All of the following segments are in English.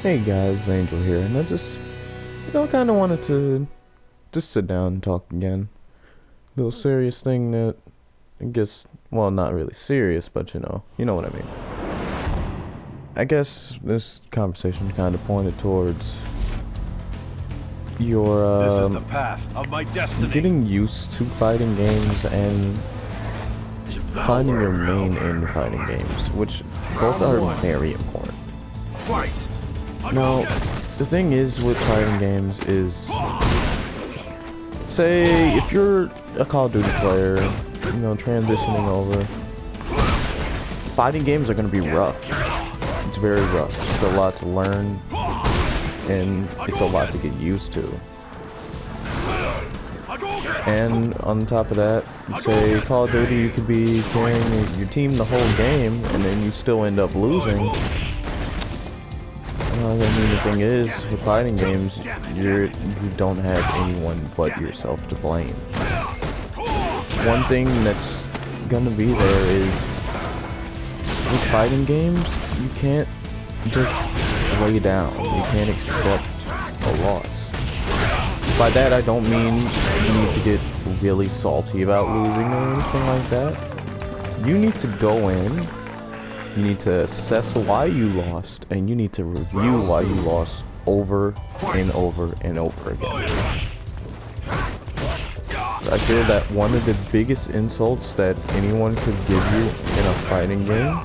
Hey guys, Angel here, and I just, kind of wanted to just sit down and talk again. Little serious thing that I guess, well, not really serious, but you know what I mean. I guess this conversation kind of pointed towards your This is the path of my destiny. getting used to fighting games and finding your main in fighting games, which both are very important. Fight. Now, the thing is with fighting games is, say, if you're a Call of Duty player, transitioning over, fighting games are going to be rough. It's very rough. It's a lot to learn, and it's a lot to get used to. And on top of that, say Call of Duty, you could be carrying your team the whole game, and then you still end up losing. I mean, the thing is, with fighting games, you don't have anyone but yourself to blame. One thing that's gonna be there is, with fighting games, you can't just lay down. You can't accept a loss. By that, I don't mean you need to get really salty about losing or anything like that. You need to go in. You need to assess why you lost, and you need to review why you lost over and over and over again. I feel that one of the biggest insults that anyone could give you in a fighting game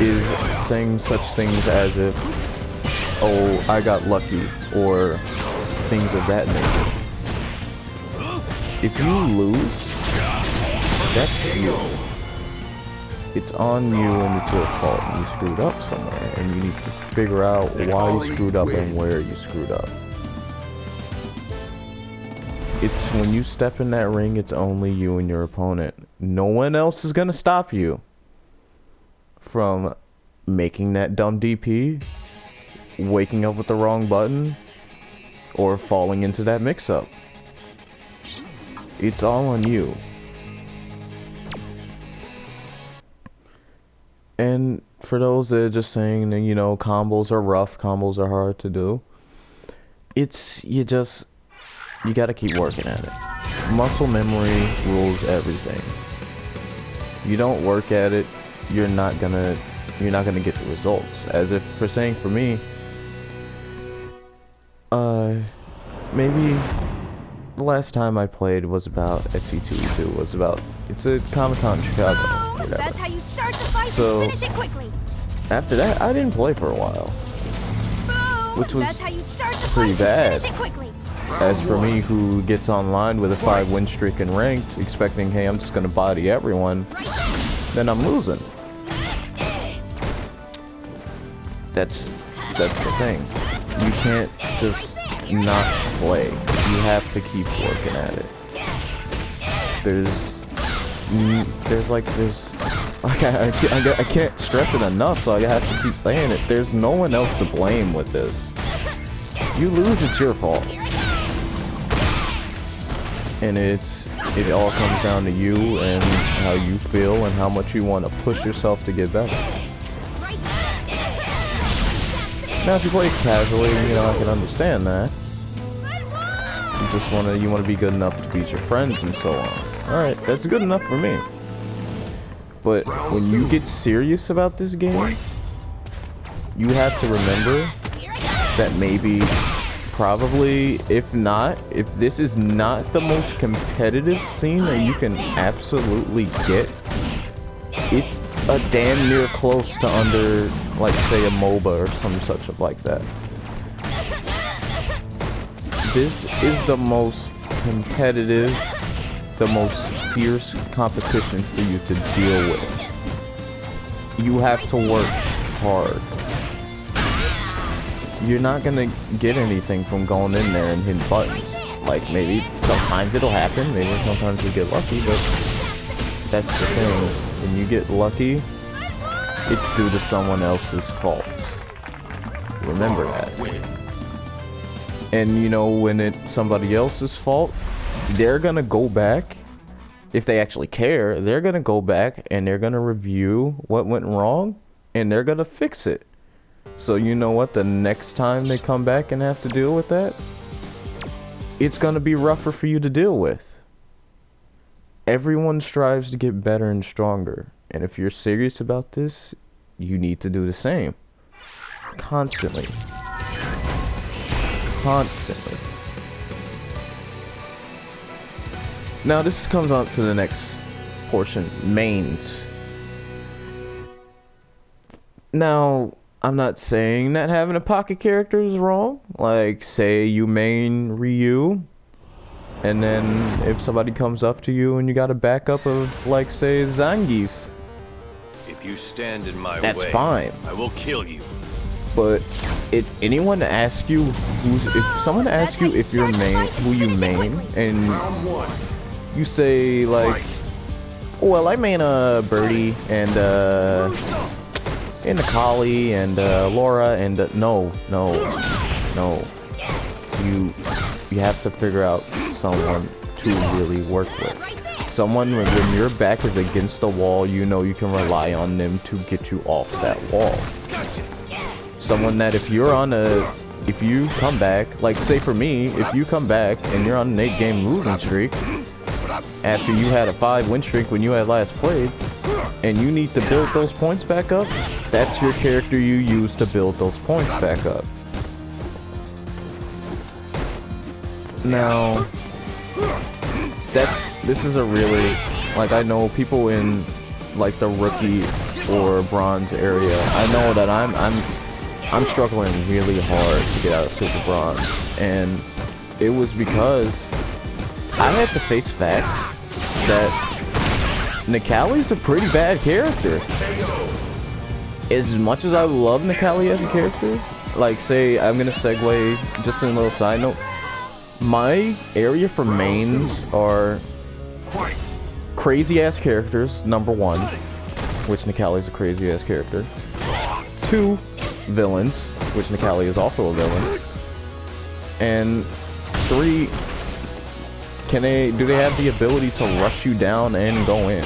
is saying such things as if, oh, I got lucky, or things of that nature. If you lose, that's you. It's on you and it's your fault. You screwed up somewhere, and you need to figure out why you screwed up and where you screwed up. It's when you step in that ring, it's only you and your opponent. No one else is gonna stop you from making that dumb DP, waking up with the wrong button, or falling into that mix-up. It's all on you. And for those that are just saying that, combos are rough, combos are hard to do, you gotta keep working at it. Muscle memory rules everything. You don't work at it, you're not gonna get the results. As if, for me, maybe the last time I played was about SC2E2, it's a Comic-Con in Chicago. Oh, that's how you start the fight, So, and finish it quickly. After that, I didn't play for a while, Boom, which was that's how you start the pretty fight, bad. and finish it quickly. As for me, who gets online with a 5-win streak and ranked, expecting, hey, I'm just gonna body everyone, then I'm losing. That's the thing. You can't just not play. You have to keep working at it. I can't stress it enough, so I have to keep saying it. There's no one else to blame with this. You lose, it's your fault. And it all comes down to you and how you feel and how much you want to push yourself to get better. Now, if you play casually, I can understand that. You want to be good enough to beat your friends and so on. Alright, that's good enough for me. But when you get serious about this game, you have to remember that probably, if this is not the most competitive scene that you can absolutely get, it's a damn near close to under, like, say, a MOBA or some such like that. This is the most competitive, the most fierce competition for you to deal with. You have to work hard. You're not gonna get anything from going in there and hitting buttons. Like, maybe sometimes it'll happen, maybe sometimes you get lucky, but that's the thing. When you get lucky, it's due to someone else's fault. Remember that. And when it's somebody else's fault, they're gonna go back, if they actually care, they're gonna go back and they're gonna review what went wrong, and they're gonna fix it. So you know what? The next time they come back and have to deal with that, it's gonna be rougher for you to deal with. Everyone strives to get better and stronger. And if you're serious about this, you need to do the same. Constantly. Constantly. Now this comes on to the next portion, mains. Now, I'm not saying that having a pocket character is wrong. Like, say you main Ryu, and then if somebody comes up to you and you got a backup of, like, say, Zangief, If you stand in my way, that's fine. I will kill you. But if anyone asks you if someone asks you if you're main, who you main, and you say like, well, I main Birdie and Akali and Laura and no, you have to figure out someone to really work with. Someone when your back is against the wall, you know you can rely on them to get you off that wall. Someone that if you come back, like say for me, if you come back and you're on an 8-game losing streak, after you had a 5-win streak when you had last played, and you need to build those points back up, that's your character you use to build those points back up. Now, this is a really, like, I know people in like the rookie or bronze area, I know that I'm struggling really hard to get out of Super Bronze, and it was because I had to face facts that Nikali's a pretty bad character. As much as I love Nikali as a character, like say, I'm gonna segue just in a little side note, my area for mains are crazy ass characters, number 1, which Nikali's a crazy ass character. 2, villains, which Nikali is also a villain. And 3, do they have the ability to rush you down and go in,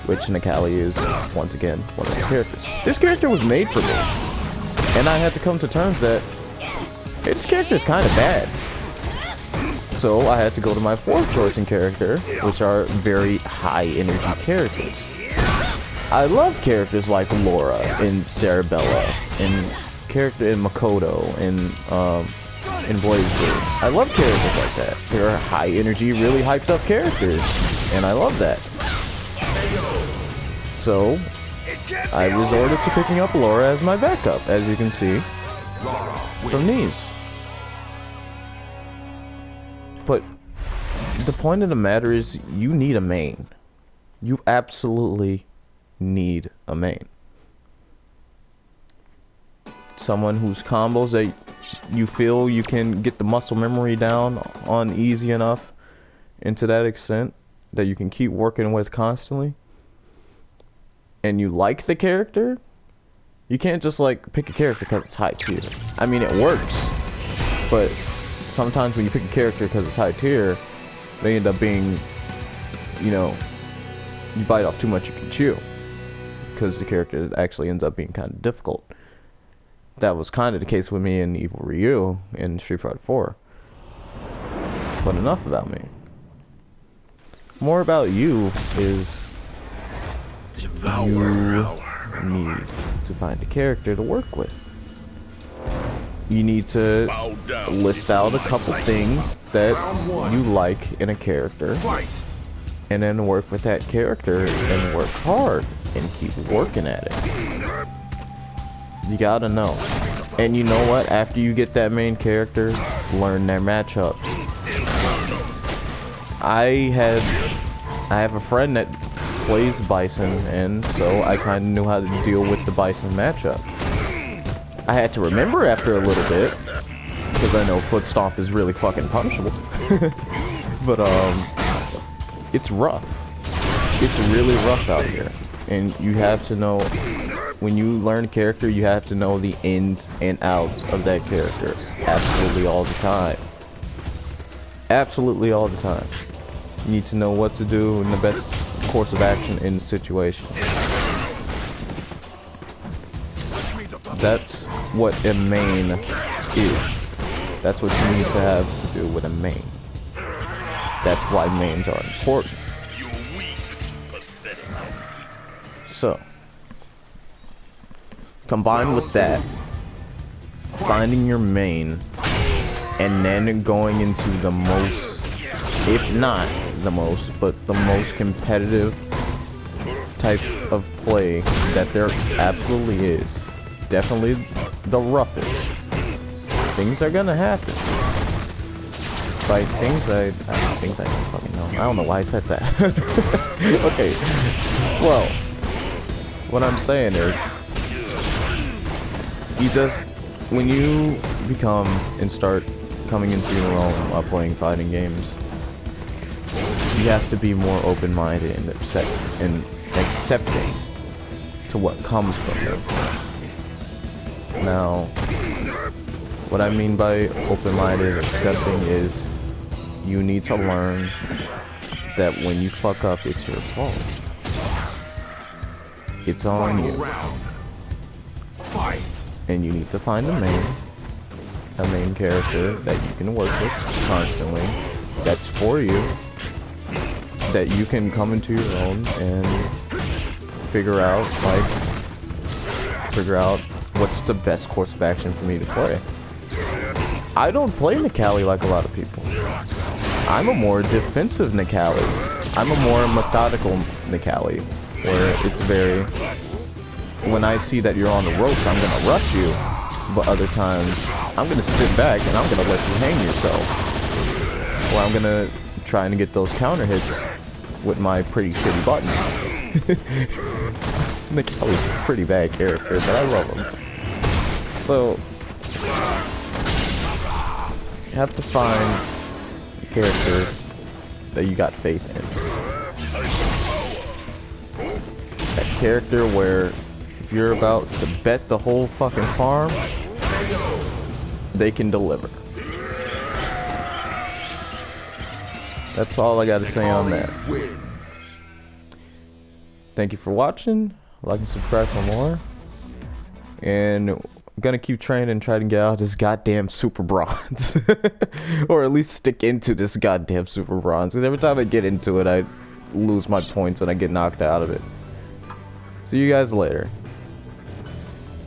which Nikali is once again one of the characters. This character was made for me, and I had to come to terms that this character is kind of bad. So I had to go to my 4th choice in character, which are very high energy characters. I love characters like Laura and Cerebella and character in Makoto and Blazer. I love characters like that. They're high energy, really hyped up characters, and I love that. So I resorted to picking up Laura as my backup, as you can see from these. But the point of the matter is, you need a main. You absolutely need a main. Someone whose combos that you feel you can get the muscle memory down on easy enough, and to that extent that you can keep working with constantly, and you like the character. You can't just like pick a character because it's high tier. I mean, it works, but sometimes when you pick a character because it's high tier, they end up being, you know, you bite off too much you can chew, because the character actually ends up being kind of difficult. That was kind of the case with me in Evil Ryu in Street Fighter 4. But enough about me. More about you is you need to find a character to work with. You need to list out a couple things that you like in a character, and then work with that character and work hard and keep working at it. You gotta know. And you know what? After you get that main character, learn their matchups. I have a friend that plays Bison, and so I kind of knew how to deal with the Bison matchup. I had to remember after a little bit, because I know Foot Stomp is really fucking punishable. But it's rough. It's really rough out here, and you have to know. When you learn a character, you have to know the ins and outs of that character. Absolutely all the time. Absolutely all the time. You need to know what to do and the best course of action in the situation. That's what a main is. That's what you need to have to do with a main. That's why mains are important. So, combined with that, finding your main, and then going into the most, if not the most, but the most competitive type of play that there absolutely is. Definitely the roughest. Things are gonna happen. Like things I don't fucking know. I don't know why I said that. Okay. Well, what I'm saying is, you just, when you become and start coming into your own while playing fighting games, you have to be more open-minded and accepting to what comes from them. Now, what I mean by open-minded and accepting is you need to learn that when you fuck up, it's your fault. It's on you. And you need to find a main character that you can work with constantly, that's for you, that you can come into your own and figure out what's the best course of action for me to play. I don't play Nikali like a lot of people. I'm a more defensive Nikali. I'm a more methodical Nikali, where it's very, when I see that you're on the ropes, I'm gonna rush you, but other times I'm gonna sit back and I'm gonna let you hang yourself, or I'm gonna try and get those counter hits with my pretty shitty buttons. Nikali's a pretty bad character, but I love him. So you have to find a character that you got faith in. That character where if you're about to bet the whole fucking farm, they can deliver. That's all I gotta say on that. Thank you for watching. Like and subscribe for more. And I'm gonna keep training and try to get out of this goddamn super bronze. Or at least stick into this goddamn super bronze. Because every time I get into it, I lose my points and I get knocked out of it. See you guys later.